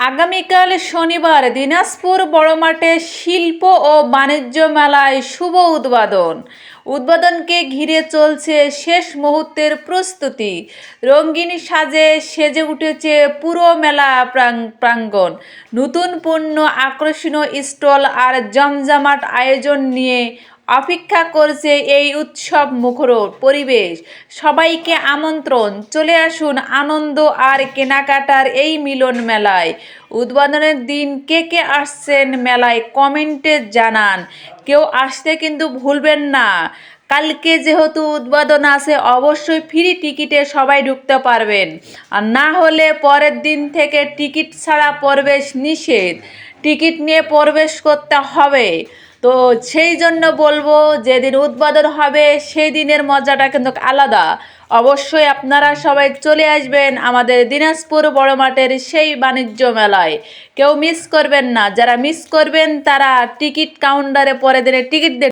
আগামীকাল শনিবার দিনাজপুর বড়মাঠে শিল্প ও বাণিজ্য মেলায় শুভ উদ্বোধনকে ঘিরে চলছে শেষ মুহূর্তের প্রস্তুতি। রঙিন সাজে সেজে উঠেছে পুরো মেলা প্রাঙ্গণ। নতুন পণ্য, আকর্ষণীয় স্টল আর জমজমাট আয়োজন নিয়ে অপেক্ষা করছে এই উৎসব মুখর পরিবেশ। সবাইকে আমন্ত্রণ, চলে আসুন আনন্দ আর কেনাকাটার এই মিলন মেলায়। উদ্বোধনের দিন কে কে আসছেন মেলায় কমেন্টে জানান। কেউ আসতে কিন্তু ভুলবেন না। কালকে যেহেতু উদ্বোধন আছে, অবশ্যই ফ্রি টিকিটে সবাই ঢুকতে পারবেন, আর না হলে পরের দিন থেকে টিকিট ছাড়া প্রবেশ নিষেধ। টিকিট নিয়ে প্রবেশ করতে হবে। তো সেই জন্য বলবো, যেদিন উদ্বোধন হবে সেই দিনের মজাটা কিন্তু আলাদা। অবশ্যই আপনারা সবাই চলে আসবেন আমাদের দিনাজপুর বড় মাঠের সেই বাণিজ্য মেলায়। কেউ মিস করবেন না। যারা মিস করবেন তারা টিকিট কাউন্টারে পরে দিনে টিকিট